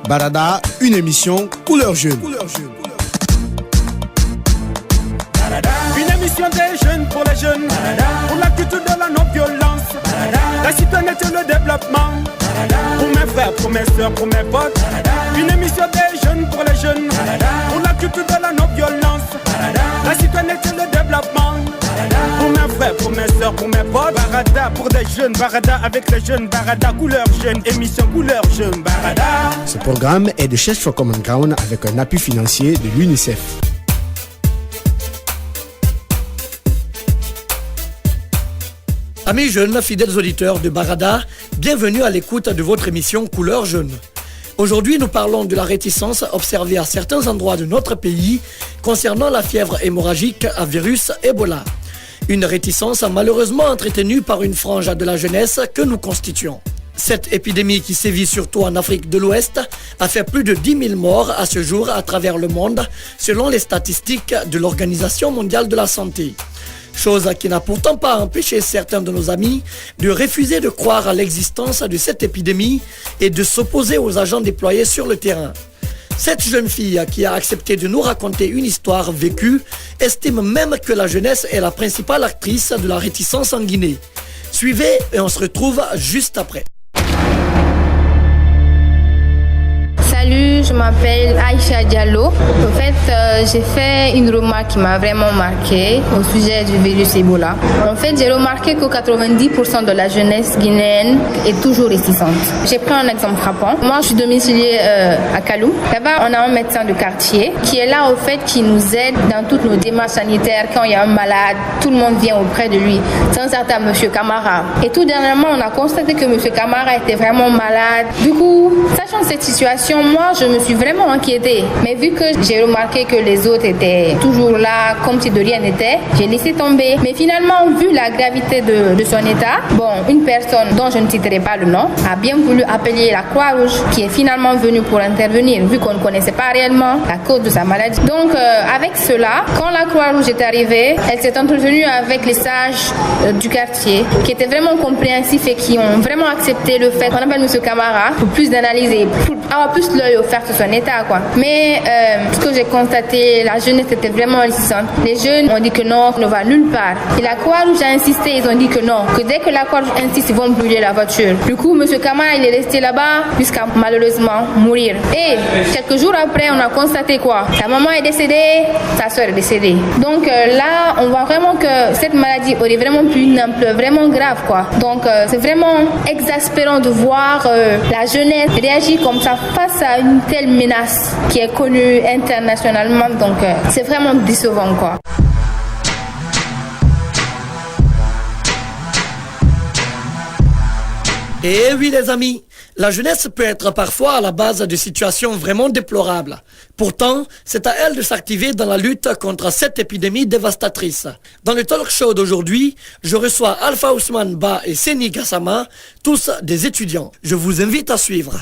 Barada, une émission couleur jeune. Une émission des jeunes pour les jeunes, pour la culture de la non-violence, la citoyenneté et le développement, pour mes frères, pour mes soeurs, pour mes potes. Une émission des jeunes pour les jeunes, pour la culture de la non-violence, la citoyenneté et le développement, pour mes frères, pour mes soeurs, pour mes potes. Barada pour des jeunes, Barada avec les jeunes, Barada couleur jeune, émission couleur jeune, Barada. Ce programme est de Church for Common Ground avec un appui financier de l'UNICEF. Amis jeunes, fidèles auditeurs de Barada, bienvenue à l'écoute de votre émission Couleur Jeune. Aujourd'hui, nous parlons de la réticence observée à certains endroits de notre pays concernant la fièvre hémorragique à virus Ebola. Une réticence malheureusement entretenue par une frange de la jeunesse que nous constituons. Cette épidémie qui sévit surtout en Afrique de l'Ouest a fait plus de 10 000 morts à ce jour à travers le monde, selon les statistiques de l'Organisation mondiale de la santé. Chose qui n'a pourtant pas empêché certains de nos amis de refuser de croire à l'existence de cette épidémie et de s'opposer aux agents déployés sur le terrain. Cette jeune fille qui a accepté de nous raconter une histoire vécue estime même que la jeunesse est la principale actrice de la réticence en Guinée. Suivez et on se retrouve juste après. Salut, je m'appelle Aïcha Diallo. En fait, j'ai fait une remarque qui m'a vraiment marquée au sujet du virus Ebola. En fait, j'ai remarqué que 90% de la jeunesse guinéenne est toujours réticente. J'ai pris un exemple frappant. Moi, je suis domiciliée à Kalou. Là-bas, on a un médecin de quartier qui est là, au fait, qui nous aide dans toutes nos démarches sanitaires. Quand il y a un malade, tout le monde vient auprès de lui. C'est un certain Monsieur Camara. Et tout dernièrement, on a constaté que Monsieur Camara était vraiment malade. Du coup, sachant cette situation, moi, je me suis vraiment inquiétée. Mais vu que j'ai remarqué que les autres étaient toujours là, comme si de rien n'était, j'ai laissé tomber. Mais finalement, vu la gravité de son état, une personne dont je ne citerai pas le nom a bien voulu appeler la Croix-Rouge, qui est finalement venue pour intervenir, vu qu'on ne connaissait pas réellement la cause de sa maladie. Donc, avec cela, quand la Croix-Rouge est arrivée, elle s'est entretenue avec les sages du quartier, qui étaient vraiment compréhensifs et qui ont vraiment accepté le fait qu'on appelle M. Camara pour plus d'analyser, pour avoir plus l'œil offert sur son état, quoi. Mais ce que j'ai constaté, la jeunesse était vraiment réticente. Les jeunes ont dit que non, on ne va nulle part. Et la Croix-Rouge a insisté, ils ont dit que non, que dès que la Croix-Rouge insiste, ils vont brûler la voiture. Du coup, M. Camara, il est resté là-bas jusqu'à malheureusement mourir. Et quelques jours après, on a constaté quoi? Sa maman est décédée, sa soeur est décédée. Donc là, on voit vraiment que cette maladie aurait vraiment pris une ampleur vraiment grave, quoi. Donc c'est vraiment exaspérant de voir la jeunesse réagir comme ça face à une telle menace qui est connue internationalement. Donc c'est vraiment décevant, quoi. Et oui les amis, la jeunesse peut être parfois à la base de situations vraiment déplorables. Pourtant, c'est à elle de s'activer dans la lutte contre cette épidémie dévastatrice. Dans le talk show d'aujourd'hui, je reçois Alpha Ousmane Ba et Seni Gassama, tous des étudiants. Je vous invite à suivre.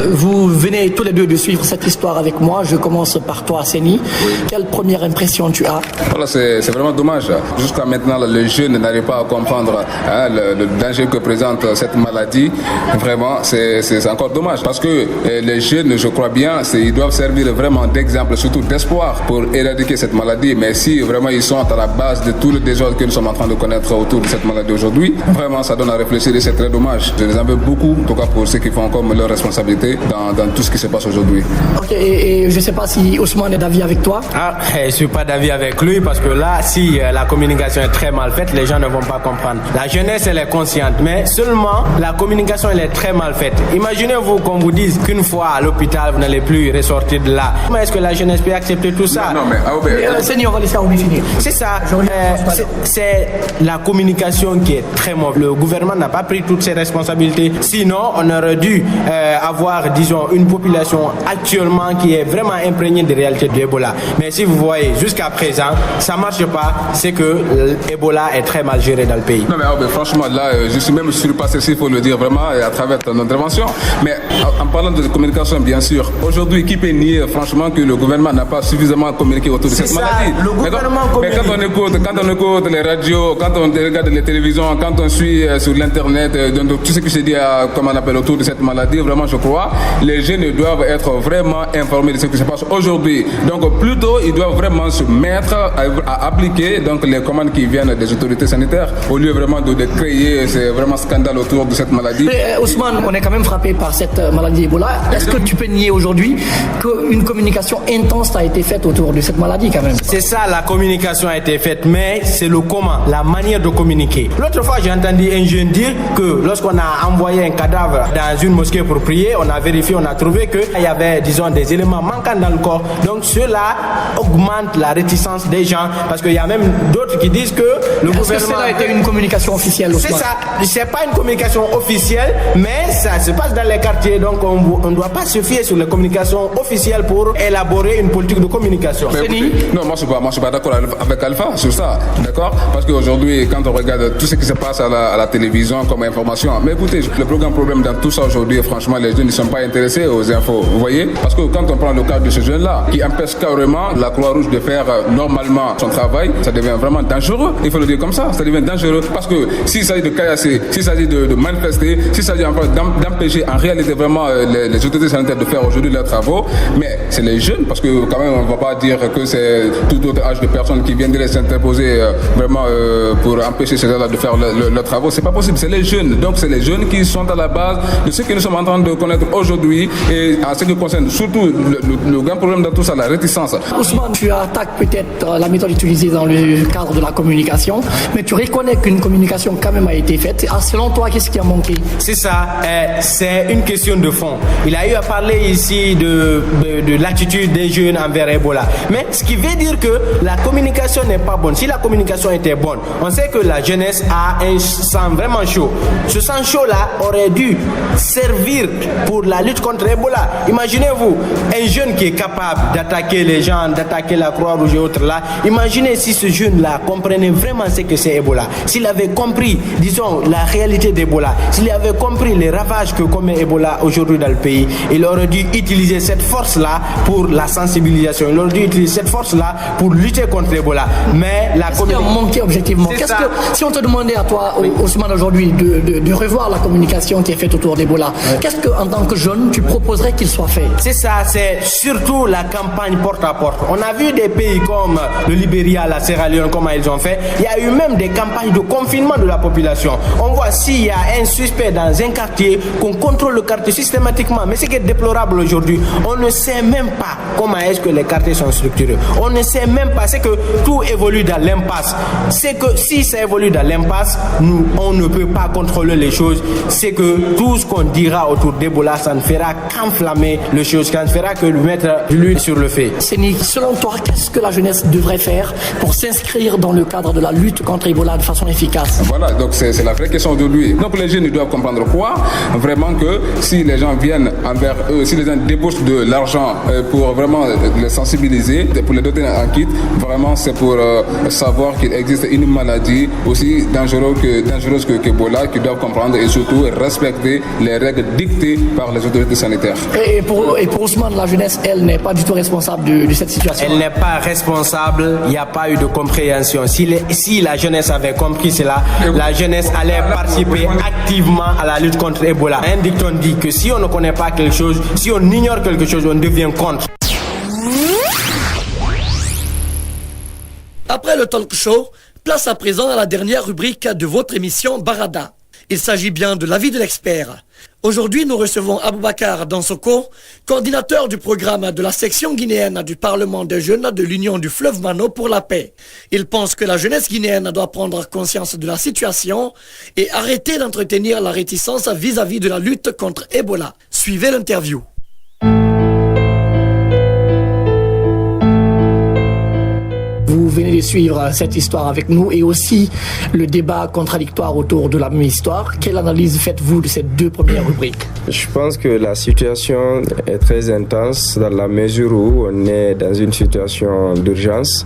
Vous venez tous les deux de suivre cette histoire avec moi. Je commence par toi, Seni. Oui. Quelle première impression tu as? Voilà, c'est vraiment dommage. Jusqu'à maintenant, les jeunes n'arrivent pas à comprendre le danger que présente cette maladie. Vraiment, c'est encore dommage. Parce que les jeunes, je crois bien, ils doivent servir vraiment d'exemple, surtout d'espoir pour éradiquer cette maladie. Mais si vraiment ils sont à la base de tout le désordre que nous sommes en train de connaître autour de cette maladie aujourd'hui, vraiment ça donne à réfléchir et c'est très dommage. Je les en veux beaucoup, en tout cas pour ceux qui font encore leur responsabilité dans tout ce qui se passe aujourd'hui. Ok, et je ne sais pas si Ousmane est d'avis avec toi. Je ne suis pas d'avis avec lui parce que là, si la communication est très mal faite, les gens ne vont pas comprendre. La jeunesse, elle est consciente, mais seulement la communication, elle est très mal faite. Imaginez-vous qu'on vous dise qu'une fois à l'hôpital, vous n'allez plus ressortir de là. Mais est-ce que la jeunesse peut accepter tout ça? Non, mais... Seigneur, on va laisser Aoubé finir. C'est ça. C'est la communication qui est très mauvaise. Le gouvernement n'a pas pris toutes ses responsabilités. Sinon, on aurait dû avoir avoir, disons, une population actuellement qui est vraiment imprégnée des réalités de Ebola. Mais si vous voyez, jusqu'à présent, ça ne marche pas, c'est que l'Ebola est très mal géré dans le pays. Non, mais franchement, là, je suis même surpassé, s'il faut le dire vraiment, à travers ton intervention. Mais en parlant de communication, bien sûr, aujourd'hui, qui peut nier, franchement, que le gouvernement n'a pas suffisamment communiqué autour de cette maladie? Mais quand on écoute les radios, quand on regarde les télévisions, quand on suit sur l'internet, donc, tout ce qui se dit, comme on appelle, autour de cette maladie, vraiment, je crois, les jeunes doivent être vraiment informés de ce qui se passe aujourd'hui. Donc, plutôt, ils doivent vraiment se mettre à appliquer donc, les commandes qui viennent des autorités sanitaires, au lieu vraiment de créer c'est vraiment scandale autour de cette maladie. Mais, Ousmane, on est quand même frappé par cette maladie Ebola. Est-ce que tu peux nier aujourd'hui qu'une communication intense a été faite autour de cette maladie quand même? C'est ça, la communication a été faite, mais c'est le comment, la manière de communiquer. L'autre fois, j'ai entendu un jeune dire que lorsqu'on a envoyé un cadavre dans une mosquée pour prier, on a vérifié, on a trouvé qu'il y avait, disons, des éléments manquants dans le corps. Donc cela augmente la réticence des gens, parce qu'il y a même d'autres qui disent que le gouvernement... Est-ce que cela a été une communication officielle? C'est ça, c'est pas une communication officielle, mais ça se passe dans les quartiers, donc on ne doit pas se fier sur les communications officielles pour élaborer une politique de communication. Non, moi je suis pas d'accord avec Alpha sur ça, d'accord? Parce qu'aujourd'hui, quand on regarde tout ce qui se passe à la télévision comme information, mais écoutez, le plus grand problème dans tout ça aujourd'hui, franchement, les jeunes ne sont pas intéressés aux infos, vous voyez? Parce que quand on prend le cas de ce jeune-là, qui empêche carrément la Croix-Rouge de faire normalement son travail, ça devient vraiment dangereux, il faut le dire comme ça devient dangereux, parce que s'il s'agit de caillasser, s'il s'agit de manifester, s'il s'agit d'empêcher en réalité vraiment les autorités sanitaires de faire aujourd'hui leurs travaux, mais c'est les jeunes, parce que quand même on ne va pas dire que c'est tout autre âge de personnes qui viendraient s'interposer vraiment pour empêcher ces gens-là de faire leurs travaux, c'est pas possible, c'est les jeunes, donc c'est les jeunes qui sont à la base de ce que nous sommes en train de connaître aujourd'hui, et en ce qui concerne surtout le grand problème dans tout ça, la réticence. Ousmane, tu attaques peut-être la méthode utilisée dans le cadre de la communication, mais tu reconnais qu'une communication quand même a été faite. Selon toi, qu'est-ce qui a manqué? C'est ça, c'est une question de fond. Il a eu à parler ici de l'attitude des jeunes envers Ebola. Mais ce qui veut dire que la communication n'est pas bonne. Si la communication était bonne, on sait que la jeunesse a un sang vraiment chaud. Ce sang chaud-là aurait dû servir pour la lutte contre Ebola. Imaginez-vous, un jeune qui est capable d'attaquer les gens, d'attaquer la Croix-Rouge et autres là. Imaginez si ce jeune-là comprenait vraiment ce que c'est Ebola. S'il avait compris, disons, la réalité d'Ebola, s'il avait compris les ravages que commet Ebola aujourd'hui dans le pays, il aurait dû utiliser cette force-là pour la sensibilisation. Il aurait dû utiliser cette force-là pour lutter contre Ebola. Mais la communication a manqué objectivement. Si on te demandait à toi, Ousmane, aujourd'hui, de revoir la communication qui est faite autour d'Ebola, qu'est-ce que, en tant que jeune, tu proposerais qu'il soit fait? C'est ça, c'est surtout la campagne porte à porte. On a vu des pays comme le Libéria, la Sierra Leone, comment ils ont fait. Il y a eu même des campagnes de confinement de la population. On voit s'il y a un suspect dans un quartier, qu'on contrôle le quartier systématiquement. Mais ce qui est déplorable aujourd'hui, on ne sait même pas comment est-ce que les quartiers sont structurés. On ne sait même pas, c'est que tout évolue dans l'impasse. C'est que si ça évolue dans l'impasse, on ne peut pas contrôler les choses. C'est que tout ce qu'on dira autour d'Ebola, ça ne fera qu'enflammer les choses, ça ne fera que mettre l'huile sur le feu. Séni, selon toi, qu'est-ce que la jeunesse devrait faire pour s'inscrire dans le cadre de la lutte contre Ebola de façon efficace? Voilà, donc c'est la vraie question d'aujourd'hui. Donc les jeunes doivent comprendre quoi? Vraiment que si les gens viennent envers eux, si les gens débouchent de l'argent pour vraiment les sensibiliser, pour les doter en kit, vraiment c'est pour savoir qu'il existe une maladie aussi dangereuse que Ebola, qu'ils doivent comprendre et surtout respecter les règles dictées par les autorités sanitaires. Et pour Ousmane, la jeunesse, elle n'est pas du tout responsable de cette situation. Elle n'est pas responsable, il n'y a pas eu de compréhension. Si la jeunesse avait compris cela, la jeunesse allait participer activement à la lutte contre Ebola. Un dicton dit que si on ne connaît pas quelque chose, si on ignore quelque chose, on devient contre. Après le talk show, place à présent à la dernière rubrique de votre émission Barada. Il s'agit bien de l'avis de l'expert. Aujourd'hui, nous recevons Aboubakar Dansoko, coordinateur du programme de la section guinéenne du Parlement des jeunes de l'Union du fleuve Mano pour la paix. Il pense que la jeunesse guinéenne doit prendre conscience de la situation et arrêter d'entretenir la réticence vis-à-vis de la lutte contre Ebola. Suivez l'interview. venez de suivre cette histoire avec nous et aussi le débat contradictoire autour de la même histoire. Quelle analyse faites-vous de ces deux premières rubriques? Je pense que la situation est très intense dans la mesure où on est dans une situation d'urgence.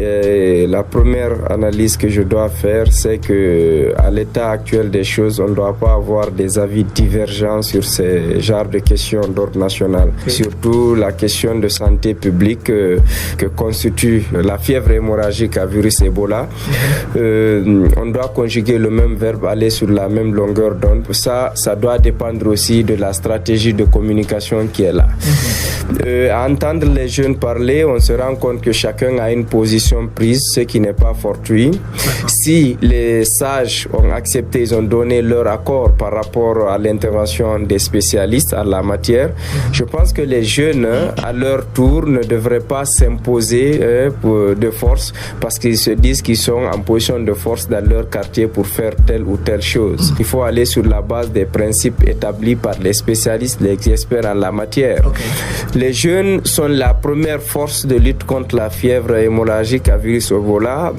Et la première analyse que je dois faire, c'est que à l'état actuel des choses, on ne doit pas avoir des avis divergents sur ces genres de questions d'ordre national. Surtout la question de santé publique que constitue la fièvre hémorragique à virus Ebola. On doit conjuguer le même verbe, aller sur la même longueur d'onde. Ça doit dépendre aussi de la stratégie de communication qui est là. À entendre les jeunes parler, on se rend compte que chacun a une position prise, ce qui n'est pas fortuit. Si les sages ont accepté, ils ont donné leur accord par rapport à l'intervention des spécialistes en la matière, je pense que les jeunes, à leur tour, ne devraient pas s'imposer de force parce qu'ils se disent qu'ils sont en position de force dans leur quartier pour faire telle ou telle chose. Il faut aller sur la base des principes établis par les spécialistes, les experts en la matière. Les jeunes sont la première force de lutte contre la fièvre hémorragique à virus Ebola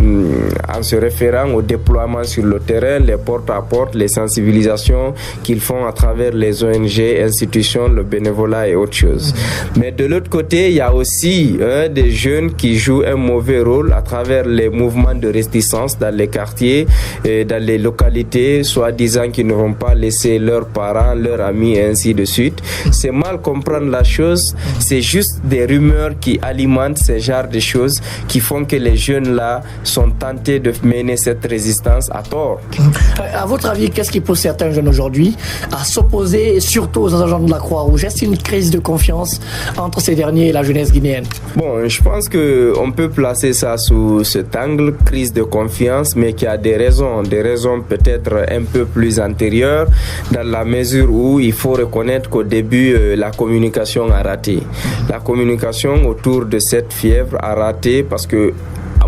en se référant au déploiement sur le terrain, les porte-à-porte, les sensibilisations qu'ils font à travers les ONG, institutions, le bénévolat et autres choses. Mais de l'autre côté, il y a aussi des jeunes qui jouent un mauvais rôle à travers les mouvements de réticence dans les quartiers et dans les localités, soi-disant qu'ils ne vont pas laisser leurs parents, leurs amis et ainsi de suite. C'est mal comprendre la chose, c'est juste des rumeurs qui alimentent ces genres de choses qui font que les jeunes là sont tentés de mener cette résistance à tort. À votre avis, qu'est-ce qui pousse certains jeunes aujourd'hui à s'opposer surtout aux agents de la Croix-Rouge? Est-ce une crise de confiance entre ces derniers et la jeunesse guinéenne? Bon, je pense qu'on peut placer ça sous cet angle, crise de confiance, mais qu'il y a des raisons peut-être un peu plus antérieures, dans la mesure où il faut reconnaître qu'au début, la communication a raté. La communication autour de cette fièvre a raté parce que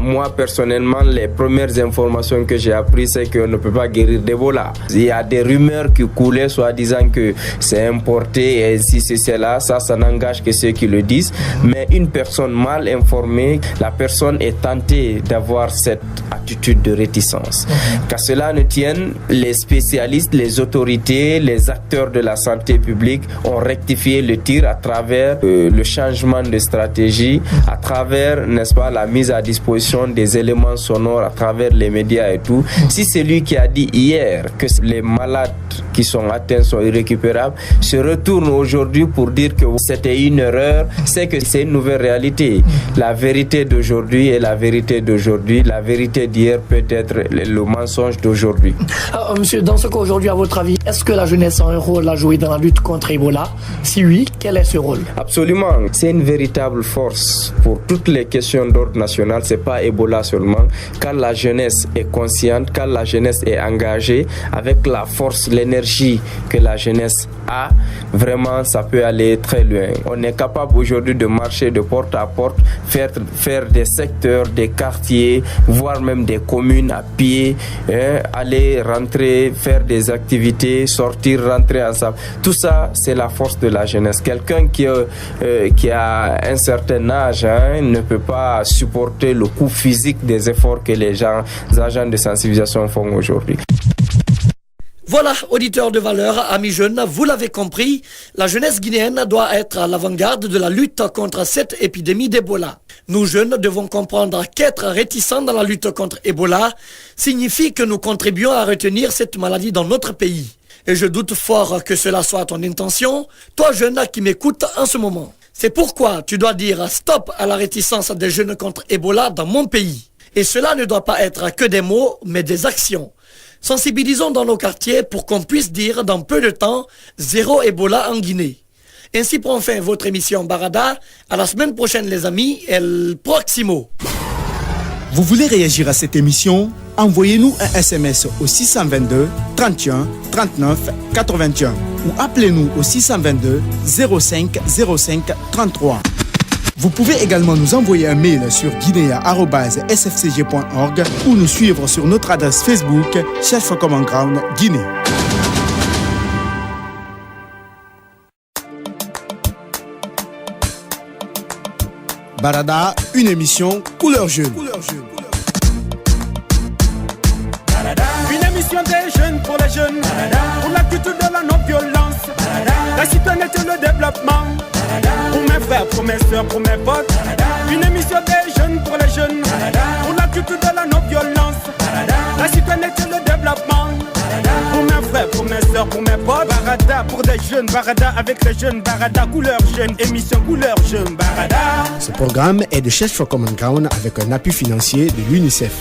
moi, personnellement, les premières informations que j'ai apprises, c'est qu'on ne peut pas guérir d'Ebola. Il y a des rumeurs qui coulaient, soi-disant que c'est importé et ainsi, c'est cela. Ça n'engage que ceux qui le disent. Mais une personne mal informée, la personne est tentée d'avoir cette attitude de réticence. Qu'à cela ne tienne, les spécialistes, les autorités, les acteurs de la santé publique ont rectifié le tir à travers le changement de stratégie, à travers, n'est-ce pas, la mise à disposition des éléments sonores à travers les médias et tout. Si c'est lui qui a dit hier que les malades qui sont atteints sont irrécupérables se retourne aujourd'hui pour dire que c'était une erreur, c'est que c'est une nouvelle réalité. La vérité d'aujourd'hui est la vérité d'aujourd'hui. La vérité d'hier peut être le mensonge d'aujourd'hui. Monsieur, dans ce cas aujourd'hui, à votre avis, est-ce que la jeunesse a un rôle à jouer dans la lutte contre Ebola? Si oui, quel est ce rôle? Absolument. C'est une véritable force pour toutes les questions d'ordre national. C'est pas Ebola seulement. Quand la jeunesse est consciente, quand la jeunesse est engagée, avec la force, l'énergie que la jeunesse a, vraiment ça peut aller très loin. On est capable aujourd'hui de marcher de porte à porte, faire des secteurs, des quartiers, voire même des communes à pied, aller rentrer, faire des activités, sortir, rentrer ensemble. Tout ça, c'est la force de la jeunesse. Quelqu'un qui a un certain âge ne peut pas supporter le coût physique des efforts que les agents de sensibilisation font aujourd'hui. Voilà, auditeurs de valeur, amis jeunes, vous l'avez compris, la jeunesse guinéenne doit être à l'avant-garde de la lutte contre cette épidémie d'Ebola. Nous jeunes devons comprendre qu'être réticents dans la lutte contre Ebola signifie que nous contribuons à retenir cette maladie dans notre pays. Et je doute fort que cela soit ton intention, toi jeune qui m'écoutes en ce moment. C'est pourquoi tu dois dire stop à la réticence des jeunes contre Ebola dans mon pays. Et cela ne doit pas être que des mots, mais des actions. Sensibilisons dans nos quartiers pour qu'on puisse dire dans peu de temps zéro Ebola en Guinée. Ainsi prend fin votre émission Barada. À la semaine prochaine les amis, El Proximo. Vous voulez réagir à cette émission? Envoyez-nous un SMS au 622 31 39 81 ou appelez-nous au 622 05 05 33. Vous pouvez également nous envoyer un mail sur guinea@sfcg.org ou nous suivre sur notre adresse Facebook Chef Common Ground Guinée. Barada, une émission couleur jeune. Une émission des jeunes pour les jeunes, pour la culture de la non-violence, la citoyenneté et le développement, pour mes frères, pour mes soeurs, pour mes potes. Une émission des jeunes pour les jeunes, pour la culture de la non-violence, la citoyenneté et le développement, pour mes frères, pour mes soeurs, pour mes potes. Barada pour des jeunes, Barada avec les jeunes, Barada couleur jeune, émission couleur jeune, Barada. Ce programme est de Church for Common Ground avec un appui financier de l'UNICEF.